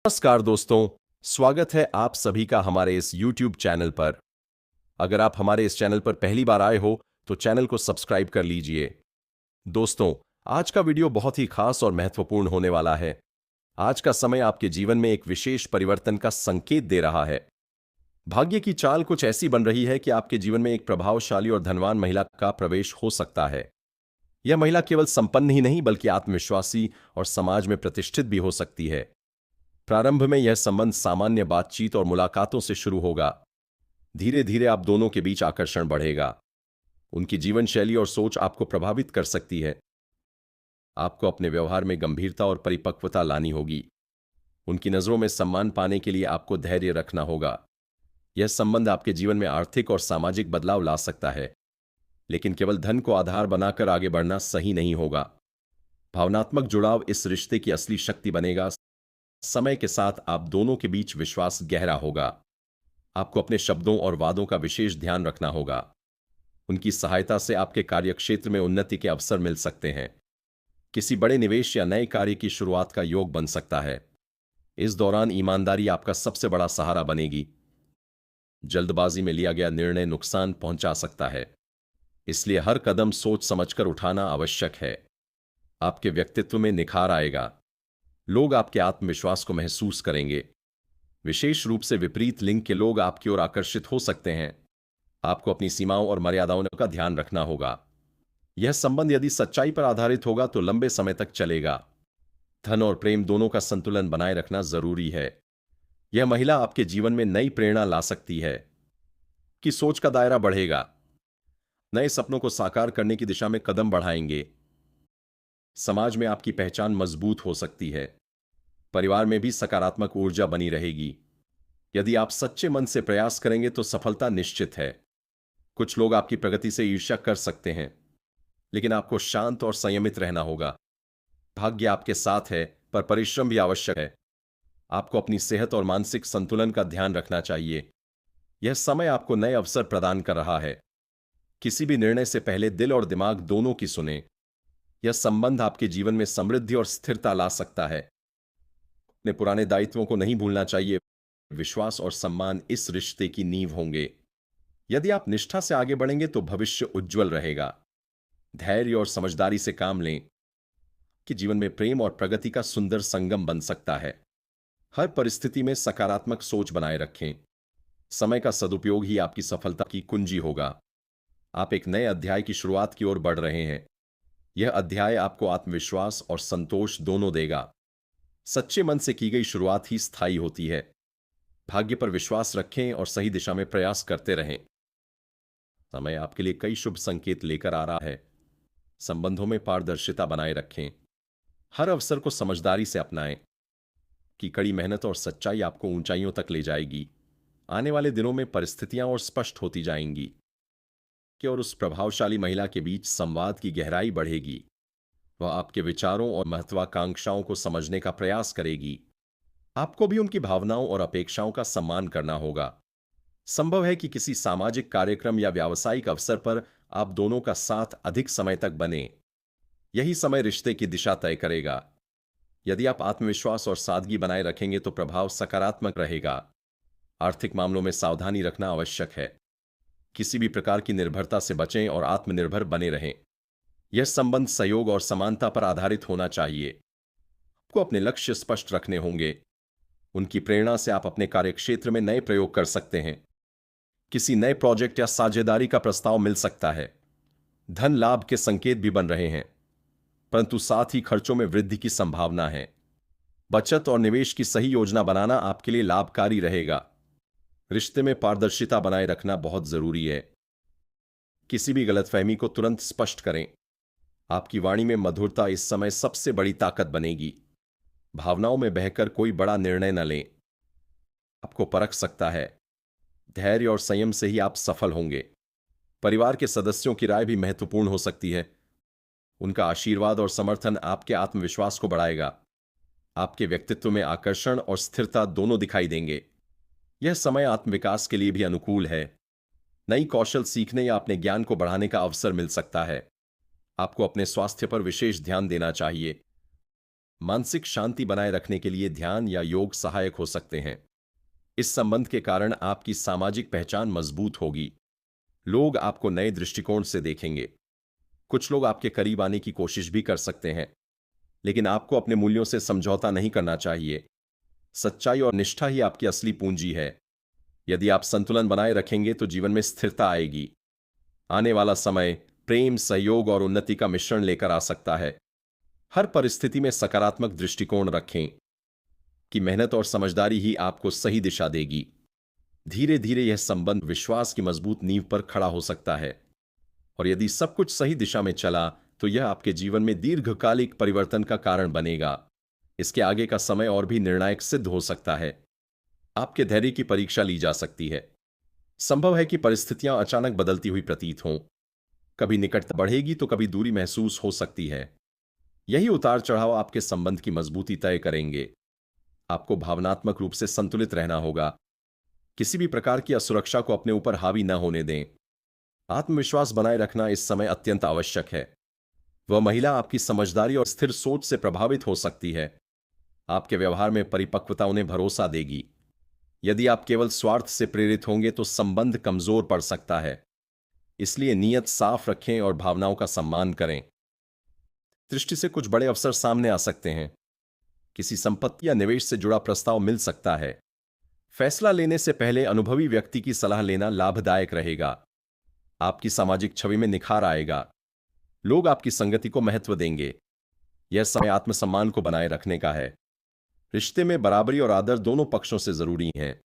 नमस्कार दोस्तों, स्वागत है आप सभी का हमारे इस YouTube चैनल पर। अगर आप हमारे इस चैनल पर पहली बार आए हो तो चैनल को सब्सक्राइब कर लीजिए। दोस्तों, आज का वीडियो बहुत ही खास और महत्वपूर्ण होने वाला है। आज का समय आपके जीवन में एक विशेष परिवर्तन का संकेत दे रहा है। भाग्य की चाल कुछ ऐसी बन रही है कि आपके जीवन में एक प्रभावशाली और धनवान महिला का प्रवेश हो सकता है। यह महिला केवल संपन्न ही नहीं बल्कि आत्मविश्वासी और समाज में प्रतिष्ठित भी हो सकती है। प्रारंभ में यह संबंध सामान्य बातचीत और मुलाकातों से शुरू होगा। धीरे धीरे आप दोनों के बीच आकर्षण बढ़ेगा। उनकी जीवन शैली और सोच आपको प्रभावित कर सकती है। आपको अपने व्यवहार में गंभीरता और परिपक्वता लानी होगी। उनकी नजरों में सम्मान पाने के लिए आपको धैर्य रखना होगा। यह संबंध आपके जीवन में आर्थिक और सामाजिक बदलाव ला सकता है, लेकिन केवल धन को आधार बनाकर आगे बढ़ना सही नहीं होगा। भावनात्मक जुड़ाव इस रिश्ते की असली शक्ति बनेगा। समय के साथ आप दोनों के बीच विश्वास गहरा होगा। आपको अपने शब्दों और वादों का विशेष ध्यान रखना होगा। उनकी सहायता से आपके कार्यक्षेत्र में उन्नति के अवसर मिल सकते हैं। किसी बड़े निवेश या नए कार्य की शुरुआत का योग बन सकता है। इस दौरान ईमानदारी आपका सबसे बड़ा सहारा बनेगी। जल्दबाजी में लिया गया निर्णय नुकसान पहुंचा सकता है, इसलिए हर कदम सोच समझकर उठाना आवश्यक है। आपके व्यक्तित्व में निखार आएगा। लोग आपके आत्मविश्वास को महसूस करेंगे। विशेष रूप से विपरीत लिंग के लोग आपकी ओर आकर्षित हो सकते हैं। आपको अपनी सीमाओं और मर्यादाओं का ध्यान रखना होगा। यह संबंध यदि सच्चाई पर आधारित होगा तो लंबे समय तक चलेगा। धन और प्रेम दोनों का संतुलन बनाए रखना जरूरी है। यह महिला आपके जीवन में नई प्रेरणा ला सकती है कि सोच का दायरा बढ़ेगा। नए सपनों को साकार करने की दिशा में कदम बढ़ाएंगे। समाज में आपकी पहचान मजबूत हो सकती है। परिवार में भी सकारात्मक ऊर्जा बनी रहेगी। यदि आप सच्चे मन से प्रयास करेंगे तो सफलता निश्चित है। कुछ लोग आपकी प्रगति से ईर्ष्या कर सकते हैं, लेकिन आपको शांत और संयमित रहना होगा। भाग्य आपके साथ है, पर परिश्रम भी आवश्यक है। आपको अपनी सेहत और मानसिक संतुलन का ध्यान रखना चाहिए। यह समय आपको नए अवसर प्रदान कर रहा है। किसी भी निर्णय से पहले दिल और दिमाग दोनों की सुने। यह संबंध आपके जीवन में समृद्धि और स्थिरता ला सकता है। अपने पुराने दायित्वों को नहीं भूलना चाहिए। विश्वास और सम्मान इस रिश्ते की नींव होंगे। यदि आप निष्ठा से आगे बढ़ेंगे तो भविष्य उज्जवल रहेगा। धैर्य और समझदारी से काम लें कि जीवन में प्रेम और प्रगति का सुंदर संगम बन सकता है। हर परिस्थिति में सकारात्मक सोच बनाए रखें। समय का सदुपयोग ही आपकी सफलता की कुंजी होगा। आप एक नए अध्याय की शुरुआत की ओर बढ़ रहे हैं। यह अध्याय आपको आत्मविश्वास और संतोष दोनों देगा। सच्चे मन से की गई शुरुआत ही स्थायी होती है। भाग्य पर विश्वास रखें और सही दिशा में प्रयास करते रहें। समय आपके लिए कई शुभ संकेत लेकर आ रहा है। संबंधों में पारदर्शिता बनाए रखें। हर अवसर को समझदारी से अपनाएं कि कड़ी मेहनत और सच्चाई आपको ऊंचाइयों तक ले जाएगी। आने वाले दिनों में परिस्थितियां और स्पष्ट होती जाएंगी कि और उस प्रभावशाली महिला के बीच संवाद की गहराई बढ़ेगी। वह आपके विचारों और महत्वाकांक्षाओं को समझने का प्रयास करेगी। आपको भी उनकी भावनाओं और अपेक्षाओं का सम्मान करना होगा। संभव है कि किसी सामाजिक कार्यक्रम या व्यावसायिक अवसर पर आप दोनों का साथ अधिक समय तक बने। यही समय रिश्ते की दिशा तय करेगा। यदि आप आत्मविश्वास और सादगी बनाए रखेंगे तो प्रभाव सकारात्मक रहेगा। आर्थिक मामलों में सावधानी रखना आवश्यक है। किसी भी प्रकार की निर्भरता से बचें और आत्मनिर्भर बने रहें। यह संबंध सहयोग और समानता पर आधारित होना चाहिए। आपको अपने लक्ष्य स्पष्ट रखने होंगे। उनकी प्रेरणा से आप अपने कार्यक्षेत्र में नए प्रयोग कर सकते हैं। किसी नए प्रोजेक्ट या साझेदारी का प्रस्ताव मिल सकता है। धन लाभ के संकेत भी बन रहे हैं, परंतु साथ ही खर्चों में वृद्धि की संभावना है। बचत और निवेश की सही योजना बनाना आपके लिए लाभकारी रहेगा। रिश्ते में पारदर्शिता बनाए रखना बहुत जरूरी है। किसी भी गलतफहमी को तुरंत स्पष्ट करें। आपकी वाणी में मधुरता इस समय सबसे बड़ी ताकत बनेगी। भावनाओं में बहकर कोई बड़ा निर्णय न लें। आपको परख सकता है। धैर्य और संयम से ही आप सफल होंगे। परिवार के सदस्यों की राय भी महत्वपूर्ण हो सकती है। उनका आशीर्वाद और समर्थन आपके आत्मविश्वास को बढ़ाएगा। आपके व्यक्तित्व में आकर्षण और स्थिरता दोनों दिखाई देंगे। यह समय आत्मविकास के लिए भी अनुकूल है। नई कौशल सीखने या अपने ज्ञान को बढ़ाने का अवसर मिल सकता है। आपको अपने स्वास्थ्य पर विशेष ध्यान देना चाहिए। मानसिक शांति बनाए रखने के लिए ध्यान या योग सहायक हो सकते हैं। इस संबंध के कारण आपकी सामाजिक पहचान मजबूत होगी। लोग आपको नए दृष्टिकोण से देखेंगे। कुछ लोग आपके करीब आने की कोशिश भी कर सकते हैं, लेकिन आपको अपने मूल्यों से समझौता नहीं करना चाहिए। सच्चाई और निष्ठा ही आपकी असली पूंजी है। यदि आप संतुलन बनाए रखेंगे तो जीवन में स्थिरता आएगी। आने वाला समय प्रेम, सहयोग और उन्नति का मिश्रण लेकर आ सकता है। हर परिस्थिति में सकारात्मक दृष्टिकोण रखें कि मेहनत और समझदारी ही आपको सही दिशा देगी। धीरे धीरे यह संबंध विश्वास की मजबूत नींव पर खड़ा हो सकता है, और यदि सब कुछ सही दिशा में चला तो यह आपके जीवन में दीर्घकालिक परिवर्तन का कारण बनेगा। इसके आगे का समय और भी निर्णायक सिद्ध हो सकता है। आपके धैर्य की परीक्षा ली जा सकती है। संभव है कि परिस्थितियां अचानक बदलती हुई प्रतीत हों। कभी निकटता बढ़ेगी तो कभी दूरी महसूस हो सकती है। यही उतार चढ़ाव आपके संबंध की मजबूती तय करेंगे। आपको भावनात्मक रूप से संतुलित रहना होगा। किसी भी प्रकार की असुरक्षा को अपने ऊपर हावी न होने दें। आत्मविश्वास बनाए रखना इस समय अत्यंत आवश्यक है। वह महिला आपकी समझदारी और स्थिर सोच से प्रभावित हो सकती है। आपके व्यवहार में परिपक्वता उन्हें भरोसा देगी। यदि आप केवल स्वार्थ से प्रेरित होंगे तो संबंध कमजोर पड़ सकता है। इसलिए नीयत साफ रखें और भावनाओं का सम्मान करें। दृष्टि से कुछ बड़े अवसर सामने आ सकते हैं। किसी संपत्ति या निवेश से जुड़ा प्रस्ताव मिल सकता है। फैसला लेने से पहले अनुभवी व्यक्ति की सलाह लेना लाभदायक रहेगा। आपकी सामाजिक छवि में निखार आएगा। लोग आपकी संगति को महत्व देंगे। यह समय आत्मसम्मान को बनाए रखने का है। रिश्ते में बराबरी और आदर दोनों पक्षों से जरूरी हैं।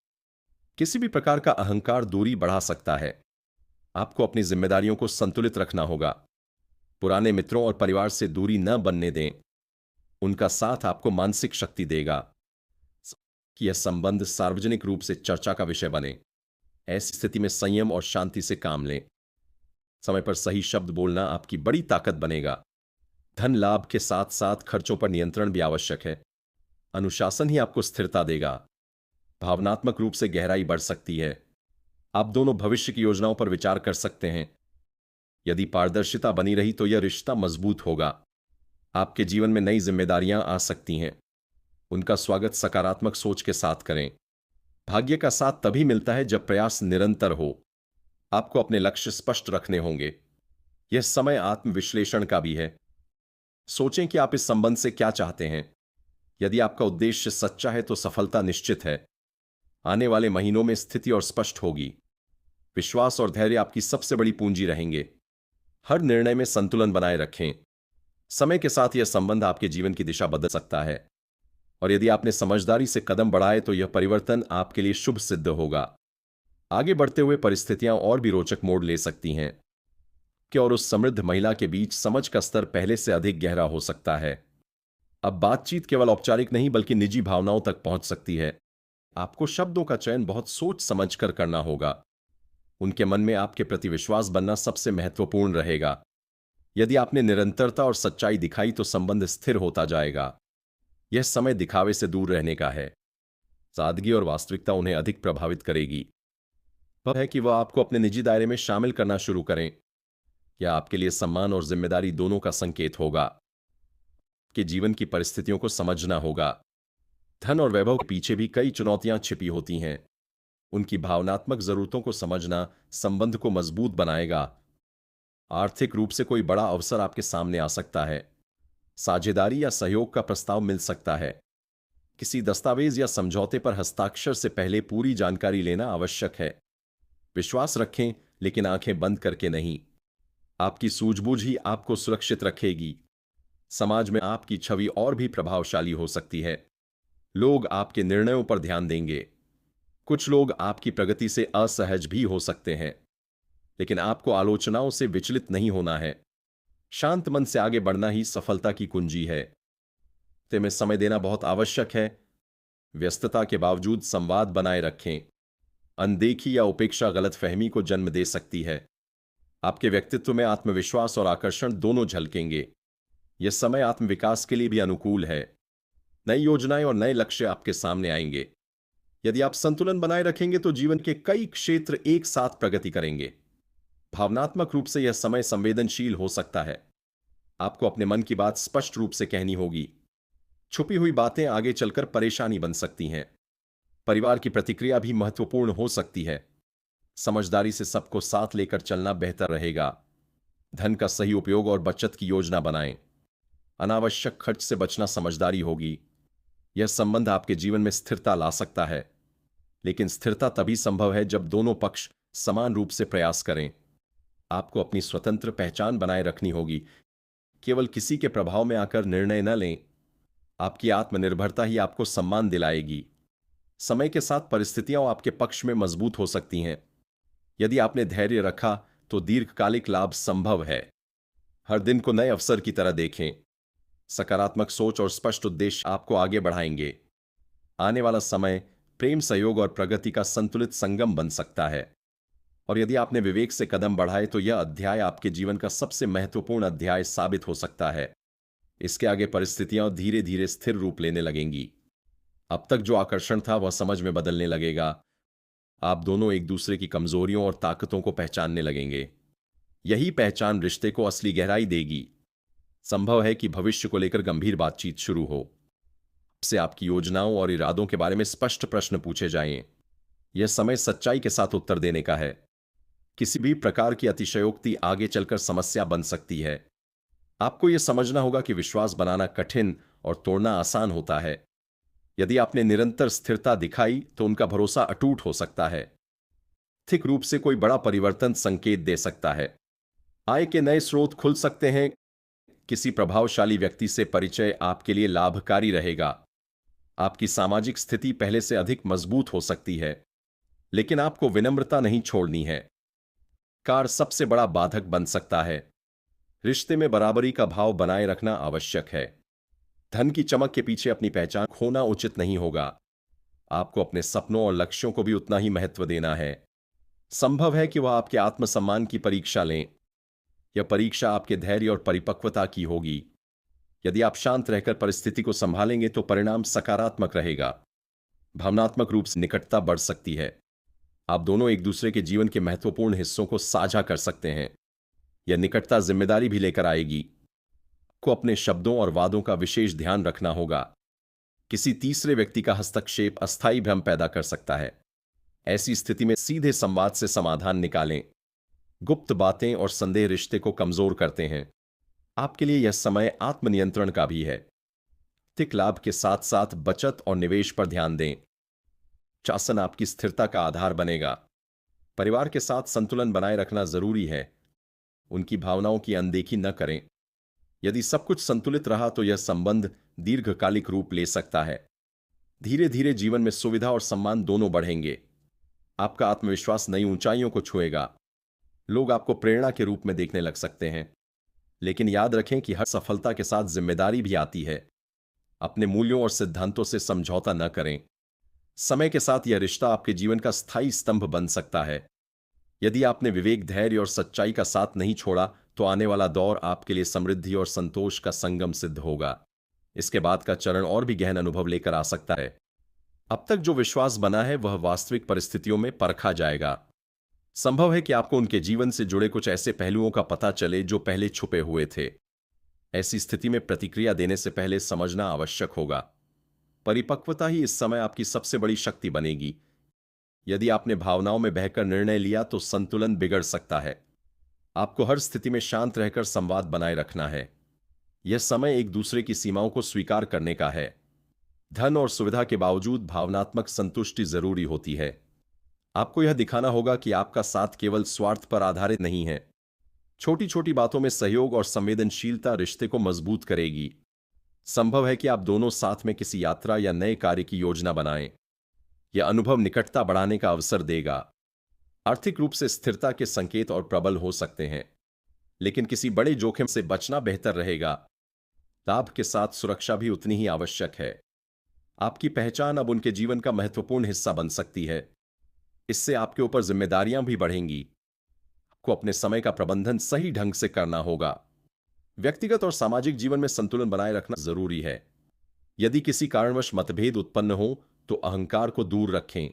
किसी भी प्रकार का अहंकार दूरी बढ़ा सकता है। आपको अपनी जिम्मेदारियों को संतुलित रखना होगा। पुराने मित्रों और परिवार से दूरी न बनने दें। उनका साथ आपको मानसिक शक्ति देगा कि यह संबंध सार्वजनिक रूप से चर्चा का विषय बने। ऐसी स्थिति में संयम और शांति से काम लें। समय पर सही शब्द बोलना आपकी बड़ी ताकत बनेगा। धन लाभ के साथ साथ खर्चों पर नियंत्रण भी आवश्यक है। अनुशासन ही आपको स्थिरता देगा। भावनात्मक रूप से गहराई बढ़ सकती है। आप दोनों भविष्य की योजनाओं पर विचार कर सकते हैं। यदि पारदर्शिता बनी रही तो यह रिश्ता मजबूत होगा। आपके जीवन में नई जिम्मेदारियां आ सकती हैं। उनका स्वागत सकारात्मक सोच के साथ करें। भाग्य का साथ तभी मिलता है जब प्रयास निरंतर हो। आपको अपने लक्ष्य स्पष्ट रखने होंगे। यह समय आत्मविश्लेषण का भी है। सोचें कि आप इस संबंध से क्या चाहते हैं। यदि आपका उद्देश्य सच्चा है तो सफलता निश्चित है। आने वाले महीनों में स्थिति और स्पष्ट होगी। विश्वास और धैर्य आपकी सबसे बड़ी पूंजी रहेंगे। हर निर्णय में संतुलन बनाए रखें। समय के साथ यह संबंध आपके जीवन की दिशा बदल सकता है, और यदि आपने समझदारी से कदम बढ़ाए तो यह परिवर्तन आपके लिए शुभ सिद्ध होगा। आगे बढ़ते हुए परिस्थितियां और भी रोचक मोड़ ले सकती हैं कि और उस समृद्ध महिला के बीच समझ का स्तर पहले से अधिक गहरा हो सकता है। अब बातचीत केवल औपचारिक नहीं बल्कि निजी भावनाओं तक पहुंच सकती है। आपको शब्दों का चयन बहुत सोच समझकर करना होगा। उनके मन में आपके प्रति विश्वास बनना सबसे महत्वपूर्ण रहेगा। यदि आपने निरंतरता और सच्चाई दिखाई तो संबंध स्थिर होता जाएगा। यह समय दिखावे से दूर रहने का है। सादगी और वास्तविकता उन्हें अधिक प्रभावित करेगी। वह है कि वह आपको अपने निजी दायरे में शामिल करना शुरू करें। यह आपके लिए सम्मान और जिम्मेदारी दोनों का संकेत होगा। कि जीवन की परिस्थितियों को समझना होगा। धन और वैभव के पीछे भी कई चुनौतियां छिपी होती हैं। उनकी भावनात्मक जरूरतों को समझना संबंध को मजबूत बनाएगा। आर्थिक रूप से कोई बड़ा अवसर आपके सामने आ सकता है। साझेदारी या सहयोग का प्रस्ताव मिल सकता है। किसी दस्तावेज या समझौते पर हस्ताक्षर से पहले पूरी जानकारी लेना आवश्यक है। विश्वास रखें, लेकिन आंखें बंद करके नहीं। आपकी सूझबूझ ही आपको सुरक्षित रखेगी। समाज में आपकी छवि और भी प्रभावशाली हो सकती है। लोग आपके निर्णयों पर ध्यान देंगे। कुछ लोग आपकी प्रगति से असहज भी हो सकते हैं, लेकिन आपको आलोचनाओं से विचलित नहीं होना है। शांत मन से आगे बढ़ना ही सफलता की कुंजी है। में समय देना बहुत आवश्यक है। व्यस्तता के बावजूद संवाद बनाए रखें। अनदेखी या उपेक्षा गलतफहमी को जन्म दे सकती है। आपके व्यक्तित्व में आत्मविश्वास और आकर्षण दोनों झलकेंगे। यह समय आत्मविकास के लिए भी अनुकूल है। नई योजनाएं और नए लक्ष्य आपके सामने आएंगे। यदि आप संतुलन बनाए रखेंगे तो जीवन के कई क्षेत्र एक साथ प्रगति करेंगे। भावनात्मक रूप से यह समय संवेदनशील हो सकता है। आपको अपने मन की बात स्पष्ट रूप से कहनी होगी। छुपी हुई बातें आगे चलकर परेशानी बन सकती हैं। परिवार की प्रतिक्रिया भी महत्वपूर्ण हो सकती है। समझदारी से सबको साथ लेकर चलना बेहतर रहेगा। धन का सही उपयोग और बचत की योजना बनाएं। अनावश्यक खर्च से बचना समझदारी होगी। यह संबंध आपके जीवन में स्थिरता ला सकता है, लेकिन स्थिरता तभी संभव है जब दोनों पक्ष समान रूप से प्रयास करें। आपको अपनी स्वतंत्र पहचान बनाए रखनी होगी। केवल किसी के प्रभाव में आकर निर्णय न लें। आपकी आत्मनिर्भरता ही आपको सम्मान दिलाएगी। समय के साथ परिस्थितियां आपके पक्ष में मजबूत हो सकती हैं। यदि आपने धैर्य रखा तो दीर्घकालिक लाभ संभव है। हर दिन को नए अवसर की तरह देखें। सकारात्मक सोच और स्पष्ट उद्देश्य आपको आगे बढ़ाएंगे। आने वाला समय प्रेम, सहयोग और प्रगति का संतुलित संगम बन सकता है। और यदि आपने विवेक से कदम बढ़ाए तो यह अध्याय आपके जीवन का सबसे महत्वपूर्ण अध्याय साबित हो सकता है। इसके आगे परिस्थितियां धीरे धीरे स्थिर रूप लेने लगेंगी। अब तक जो आकर्षण था वह समझ में बदलने लगेगा। आप दोनों एक दूसरे की कमजोरियों और ताकतों को पहचानने लगेंगे। यही पहचान रिश्ते को असली गहराई देगी। संभव है कि भविष्य को लेकर गंभीर बातचीत शुरू हो। आपसे आपकी योजनाओं और इरादों के बारे में स्पष्ट प्रश्न पूछे जाएं। यह समय सच्चाई के साथ उत्तर देने का है। किसी भी प्रकार की अतिशयोक्ति आगे चलकर समस्या बन सकती है। आपको यह समझना होगा कि विश्वास बनाना कठिन और तोड़ना आसान होता है। यदि आपने निरंतर स्थिरता दिखाई तो उनका भरोसा अटूट हो सकता है। आर्थिक रूप से कोई बड़ा परिवर्तन संकेत दे सकता है। आय के नए स्रोत खुल सकते हैं। किसी प्रभावशाली व्यक्ति से परिचय आपके लिए लाभकारी रहेगा। आपकी सामाजिक स्थिति पहले से अधिक मजबूत हो सकती है, लेकिन आपको विनम्रता नहीं छोड़नी है। कार सबसे बड़ा बाधक बन सकता है। रिश्ते में बराबरी का भाव बनाए रखना आवश्यक है। धन की चमक के पीछे अपनी पहचान खोना उचित नहीं होगा। आपको अपने सपनों और लक्ष्यों को भी उतना ही महत्व देना है। संभव है कि वह आपके आत्मसम्मान की परीक्षा लें। यह परीक्षा आपके धैर्य और परिपक्वता की होगी। यदि आप शांत रहकर परिस्थिति को संभालेंगे तो परिणाम सकारात्मक रहेगा। भावनात्मक रूप से निकटता बढ़ सकती है। आप दोनों एक दूसरे के जीवन के महत्वपूर्ण हिस्सों को साझा कर सकते हैं। यह निकटता जिम्मेदारी भी लेकर आएगी। आपको अपने शब्दों और वादों का विशेष ध्यान रखना होगा। किसी तीसरे व्यक्ति का हस्तक्षेप अस्थायी भ्रम पैदा कर सकता है। ऐसी स्थिति में सीधे संवाद से समाधान निकालें। गुप्त बातें और संदेह रिश्ते को कमजोर करते हैं। आपके लिए यह समय आत्मनियंत्रण का भी है। आर्थिक लाभ के साथ साथ बचत और निवेश पर ध्यान दें। शासन आपकी स्थिरता का आधार बनेगा। परिवार के साथ संतुलन बनाए रखना जरूरी है। उनकी भावनाओं की अनदेखी न करें। यदि सब कुछ संतुलित रहा तो यह संबंध दीर्घकालिक रूप ले सकता है। धीरे धीरे जीवन में सुविधा और सम्मान दोनों बढ़ेंगे। आपका आत्मविश्वास नई ऊंचाइयों को छुएगा। लोग आपको प्रेरणा के रूप में देखने लग सकते हैं। लेकिन याद रखें कि हर सफलता के साथ जिम्मेदारी भी आती है। अपने मूल्यों और सिद्धांतों से समझौता न करें। समय के साथ यह रिश्ता आपके जीवन का स्थायी स्तंभ बन सकता है। यदि आपने विवेक, धैर्य और सच्चाई का साथ नहीं छोड़ा तो आने वाला दौर आपके लिए समृद्धि और संतोष का संगम सिद्ध होगा। इसके बाद का चरण और भी गहन अनुभव लेकर आ सकता है। अब तक जो विश्वास बना है वह वास्तविक परिस्थितियों में परखा जाएगा। संभव है कि आपको उनके जीवन से जुड़े कुछ ऐसे पहलुओं का पता चले जो पहले छुपे हुए थे। ऐसी स्थिति में प्रतिक्रिया देने से पहले समझना आवश्यक होगा। परिपक्वता ही इस समय आपकी सबसे बड़ी शक्ति बनेगी। यदि आपने भावनाओं में बहकर निर्णय लिया तो संतुलन बिगड़ सकता है। आपको हर स्थिति में शांत रहकर संवाद बनाए रखना है। यह समय एक दूसरे की सीमाओं को स्वीकार करने का है। धन और सुविधा के बावजूद भावनात्मक संतुष्टि जरूरी होती है। आपको यह दिखाना होगा कि आपका साथ केवल स्वार्थ पर आधारित नहीं है। छोटी छोटी बातों में सहयोग और संवेदनशीलता रिश्ते को मजबूत करेगी। संभव है कि आप दोनों साथ में किसी यात्रा या नए कार्य की योजना बनाएं। यह अनुभव निकटता बढ़ाने का अवसर देगा। आर्थिक रूप से स्थिरता के संकेत और प्रबल हो सकते हैं, लेकिन किसी बड़े जोखिम से बचना बेहतर रहेगा। लाभ के साथ सुरक्षा भी उतनी ही आवश्यक है। आपकी पहचान अब उनके जीवन का महत्वपूर्ण हिस्सा बन सकती है। इससे आपके ऊपर जिम्मेदारियां भी बढ़ेंगी। आपको अपने समय का प्रबंधन सही ढंग से करना होगा। व्यक्तिगत और सामाजिक जीवन में संतुलन बनाए रखना जरूरी है। यदि किसी कारणवश मतभेद उत्पन्न हो तो अहंकार को दूर रखें।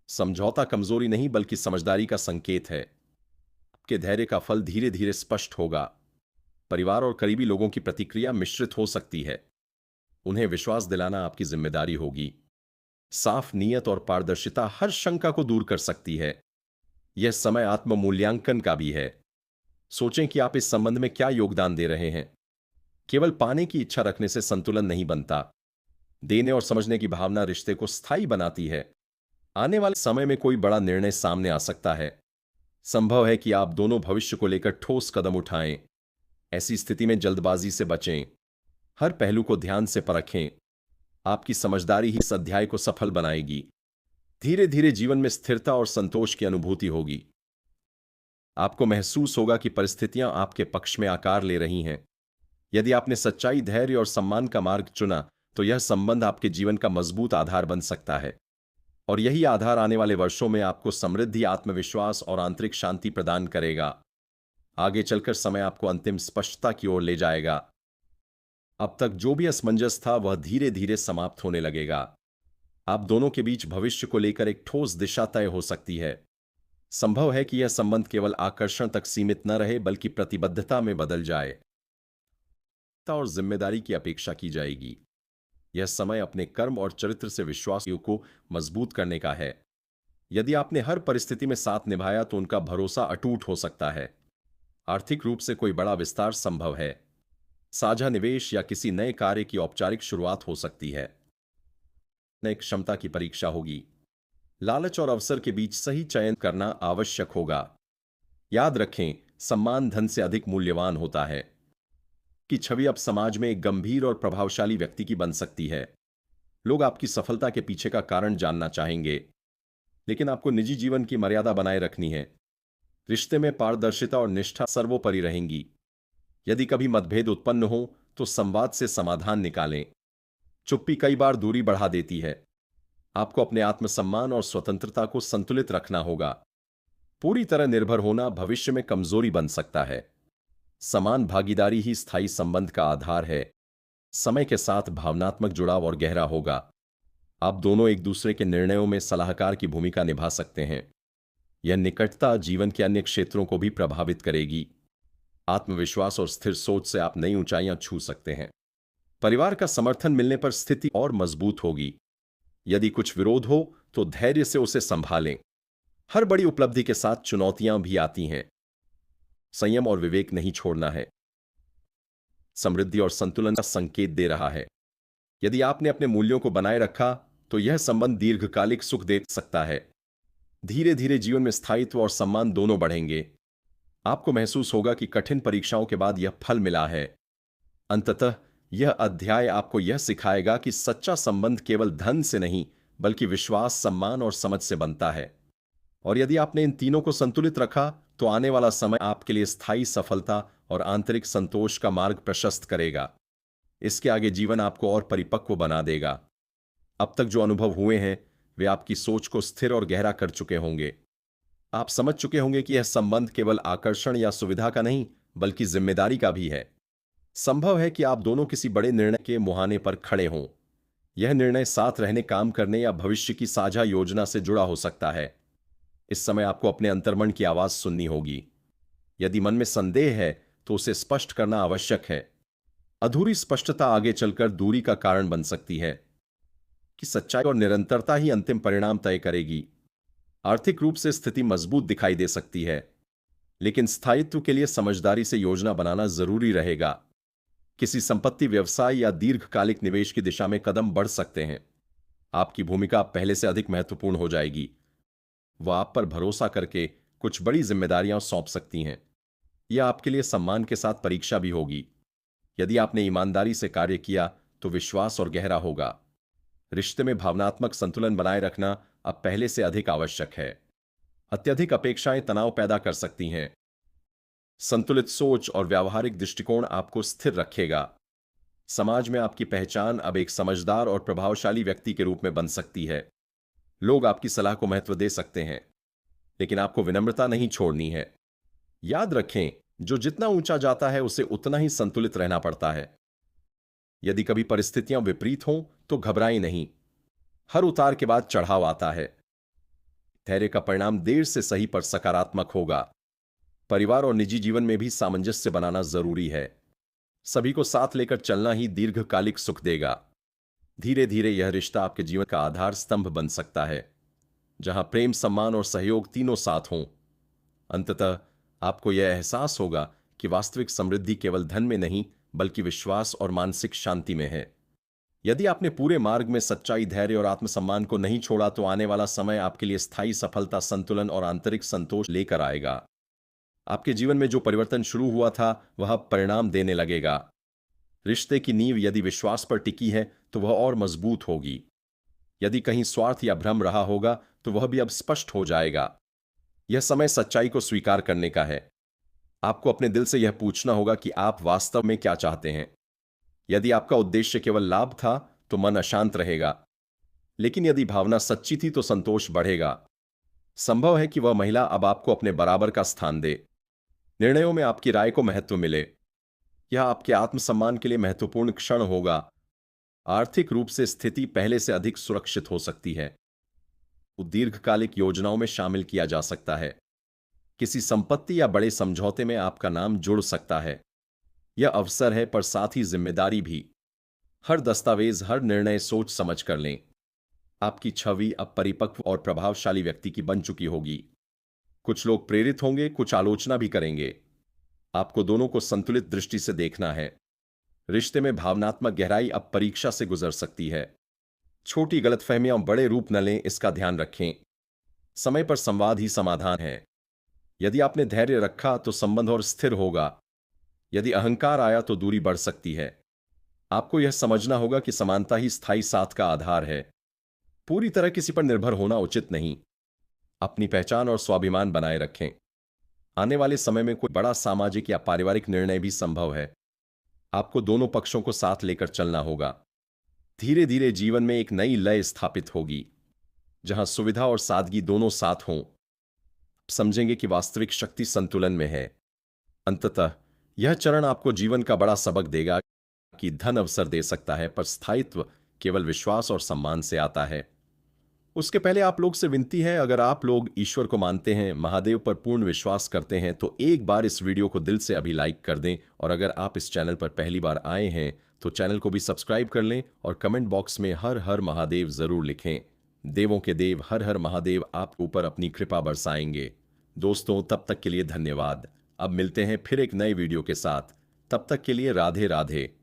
समझौता कमजोरी नहीं बल्कि समझदारी का संकेत है। आपके धैर्य का फल धीरे धीरे स्पष्ट होगा। परिवार और करीबी लोगों की प्रतिक्रिया मिश्रित हो सकती है। उन्हें विश्वास दिलाना आपकी जिम्मेदारी होगी। साफ नीयत और पारदर्शिता हर शंका को दूर कर सकती है। यह समय आत्म मूल्यांकन का भी है। सोचें कि आप इस संबंध में क्या योगदान दे रहे हैं। केवल पाने की इच्छा रखने से संतुलन नहीं बनता। देने और समझने की भावना रिश्ते को स्थायी बनाती है। आने वाले समय में कोई बड़ा निर्णय सामने आ सकता है। संभव है कि आप दोनों भविष्य को लेकर ठोस कदम उठाएं। ऐसी स्थिति में जल्दबाजी से बचें। हर पहलू को ध्यान से परखें। आपकी समझदारी ही इस अध्याय को सफल बनाएगी। धीरे धीरे जीवन में स्थिरता और संतोष की अनुभूति होगी। आपको महसूस होगा कि परिस्थितियां आपके पक्ष में आकार ले रही हैं। यदि आपने सच्चाई, धैर्य और सम्मान का मार्ग चुना, तो यह संबंध आपके जीवन का मजबूत आधार बन सकता है। और यही आधार आने वाले वर्षों में आपको समृद्धि, आत्मविश्वास और आंतरिक शांति प्रदान करेगा। आगे चलकर समय आपको अंतिम स्पष्टता की ओर ले जाएगा। अब तक जो भी असमंजस था वह धीरे धीरे समाप्त होने लगेगा। आप दोनों के बीच भविष्य को लेकर एक ठोस दिशा तय हो सकती है। संभव है कि यह संबंध केवल आकर्षण तक सीमित न रहे, बल्कि प्रतिबद्धता में बदल जाए और जिम्मेदारी की अपेक्षा की जाएगी। यह समय अपने कर्म और चरित्र से विश्वास को मजबूत करने का है। यदि आपने हर परिस्थिति में साथ निभाया तो उनका भरोसा अटूट हो सकता है। आर्थिक रूप से कोई बड़ा विस्तार संभव है। साझा निवेश या किसी नए कार्य की औपचारिक शुरुआत हो सकती है। नई क्षमता की परीक्षा होगी। लालच और अवसर के बीच सही चयन करना आवश्यक होगा। याद रखें, सम्मान धन से अधिक मूल्यवान होता है। की छवि अब समाज में एक गंभीर और प्रभावशाली व्यक्ति की बन सकती है। लोग आपकी सफलता के पीछे का कारण जानना चाहेंगे, लेकिन आपको निजी जीवन की मर्यादा बनाए रखनी है। रिश्ते में पारदर्शिता और निष्ठा सर्वोपरि रहेंगी। यदि कभी मतभेद उत्पन्न हो तो संवाद से समाधान निकालें। चुप्पी कई बार दूरी बढ़ा देती है। आपको अपने आत्मसम्मान और स्वतंत्रता को संतुलित रखना होगा। पूरी तरह निर्भर होना भविष्य में कमजोरी बन सकता है। समान भागीदारी ही स्थायी संबंध का आधार है। समय के साथ भावनात्मक जुड़ाव और गहरा होगा। आप दोनों एक दूसरे के निर्णयों में सलाहकार की भूमिका निभा सकते हैं। यह निकटता जीवन के अन्य क्षेत्रों को भी प्रभावित करेगी। आत्मविश्वास और स्थिर सोच से आप नई ऊंचाइयां छू सकते हैं। परिवार का समर्थन मिलने पर स्थिति और मजबूत होगी। यदि कुछ विरोध हो तो धैर्य से उसे संभालें। हर बड़ी उपलब्धि के साथ चुनौतियां भी आती हैं। संयम और विवेक नहीं छोड़ना है। समृद्धि और संतुलन का संकेत दे रहा है। यदि आपने अपने मूल्यों को बनाए रखा तो यह संबंध दीर्घकालिक सुख दे सकता है। धीरे धीरे जीवन में स्थायित्व और सम्मान दोनों बढ़ेंगे। आपको महसूस होगा कि कठिन परीक्षाओं के बाद यह फल मिला है। अंततः यह अध्याय आपको यह सिखाएगा कि सच्चा संबंध केवल धन से नहीं, बल्कि विश्वास, सम्मान और समझ से बनता है। और यदि आपने इन तीनों को संतुलित रखा तो आने वाला समय आपके लिए स्थायी सफलता और आंतरिक संतोष का मार्ग प्रशस्त करेगा। इसके आगे जीवन आपको और परिपक्व बना देगा। अब तक जो अनुभव हुए हैं वे आपकी सोच को स्थिर और गहरा कर चुके होंगे। आप समझ चुके होंगे कि यह संबंध केवल आकर्षण या सुविधा का नहीं, बल्कि जिम्मेदारी का भी है। संभव है कि आप दोनों किसी बड़े निर्णय के मुहाने पर खड़े हों। यह निर्णय साथ रहने, काम करने या भविष्य की साझा योजना से जुड़ा हो सकता है। इस समय आपको अपने अंतर्मन की आवाज सुननी होगी। यदि मन में संदेह है तो उसे स्पष्ट करना आवश्यक है। अधूरी स्पष्टता आगे चलकर दूरी का कारण बन सकती है। कि सच्चाई और निरंतरता ही अंतिम परिणाम तय करेगी। आर्थिक रूप से स्थिति मजबूत दिखाई दे सकती है, लेकिन स्थायित्व के लिए समझदारी से योजना बनाना जरूरी रहेगा। किसी संपत्ति, व्यवसाय या दीर्घकालिक निवेश की दिशा में कदम बढ़ सकते हैं। आपकी भूमिका पहले से अधिक महत्वपूर्ण हो जाएगी। वह आप पर भरोसा करके कुछ बड़ी जिम्मेदारियां सौंप सकती हैं। यह आपके लिए सम्मान के साथ परीक्षा भी होगी। यदि आपने ईमानदारी से कार्य किया तो विश्वास और गहरा होगा। रिश्ते में भावनात्मक संतुलन बनाए रखना अब पहले से अधिक आवश्यक है। अत्यधिक अपेक्षाएं तनाव पैदा कर सकती हैं। संतुलित सोच और व्यावहारिक दृष्टिकोण आपको स्थिर रखेगा। समाज में आपकी पहचान अब एक समझदार और प्रभावशाली व्यक्ति के रूप में बन सकती है। लोग आपकी सलाह को महत्व दे सकते हैं, लेकिन आपको विनम्रता नहीं छोड़नी है। याद रखें, जो जितना ऊंचा जाता है उसे उतना ही संतुलित रहना पड़ता है। यदि कभी परिस्थितियां विपरीत हों तो घबराएं नहीं। हर उतार के बाद चढ़ाव आता है। धैर्य का परिणाम देर से सही पर सकारात्मक होगा। परिवार और निजी जीवन में भी सामंजस्य बनाना जरूरी है। सभी को साथ लेकर चलना ही दीर्घकालिक सुख देगा। धीरे धीरे यह रिश्ता आपके जीवन का आधार स्तंभ बन सकता है, जहां प्रेम, सम्मान और सहयोग तीनों साथ हों। अंततः आपको यह एहसास होगा कि वास्तविक समृद्धि केवल धन में नहीं, बल्कि विश्वास और मानसिक शांति में है। यदि आपने पूरे मार्ग में सच्चाई, धैर्य और आत्मसम्मान को नहीं छोड़ा, तो आने वाला समय आपके लिए स्थायी सफलता, संतुलन और आंतरिक संतोष लेकर आएगा। आपके जीवन में जो परिवर्तन शुरू हुआ था, वह अब परिणाम देने लगेगा। रिश्ते की नींव यदि विश्वास पर टिकी है, तो वह और मजबूत होगी। यदि कहीं स्वार्थ या भ्रम रहा होगा, तो वह भी अब स्पष्ट हो जाएगा। यह समय सच्चाई को स्वीकार करने का है। आपको अपने दिल से यह पूछना होगा कि आप वास्तव में क्या चाहते हैं। यदि आपका उद्देश्य केवल लाभ था, तो मन अशांत रहेगा। लेकिन यदि भावना सच्ची थी, तो संतोष बढ़ेगा। संभव है कि वह महिला अब आपको अपने बराबर का स्थान दे, निर्णयों में आपकी राय को महत्व मिले। यह आपके आत्मसम्मान के लिए महत्वपूर्ण क्षण होगा। आर्थिक रूप से स्थिति पहले से अधिक सुरक्षित हो सकती है। दीर्घकालिक योजनाओं में शामिल किया जा सकता है। किसी संपत्ति या बड़े समझौते में आपका नाम जुड़ सकता है। यह अवसर है, पर साथ ही जिम्मेदारी भी। हर दस्तावेज, हर निर्णय सोच समझ कर लें। आपकी छवि अब परिपक्व और प्रभावशाली व्यक्ति की बन चुकी होगी। कुछ लोग प्रेरित होंगे, कुछ आलोचना भी करेंगे। आपको दोनों को संतुलित दृष्टि से देखना है। रिश्ते में भावनात्मक गहराई अब परीक्षा से गुजर सकती है। छोटी गलतफहमियां बड़े रूप न लें, इसका ध्यान रखें। समय पर संवाद ही समाधान है। यदि आपने धैर्य रखा, तो संबंध और स्थिर होगा। यदि अहंकार आया, तो दूरी बढ़ सकती है। आपको यह समझना होगा कि समानता ही स्थायी साथ का आधार है। पूरी तरह किसी पर निर्भर होना उचित नहीं। अपनी पहचान और स्वाभिमान बनाए रखें। आने वाले समय में कोई बड़ा सामाजिक या पारिवारिक निर्णय भी संभव है। आपको दोनों पक्षों को साथ लेकर चलना होगा। धीरे धीरे जीवन में एक नई लय स्थापित होगी, जहां सुविधा और सादगी दोनों साथ हों। समझेंगे कि वास्तविक शक्ति संतुलन में है। अंततः यह चरण आपको जीवन का बड़ा सबक देगा कि धन अवसर दे सकता है, पर स्थायित्व केवल विश्वास और सम्मान से आता है। उसके पहले आप लोग से विनती है, अगर आप लोग ईश्वर को मानते हैं, महादेव पर पूर्ण विश्वास करते हैं, तो एक बार इस वीडियो को दिल से अभी लाइक कर दें। और अगर आप इस चैनल पर पहली बार आए हैं, तो चैनल को भी सब्सक्राइब कर लें और कमेंट बॉक्स में हर हर महादेव जरूर लिखें। देवों के देव हर हर महादेव आपके ऊपर अपनी कृपा बरसाएंगे। दोस्तों, तब तक के लिए धन्यवाद। अब मिलते हैं फिर एक नए वीडियो के साथ। तब तक के लिए राधे राधे।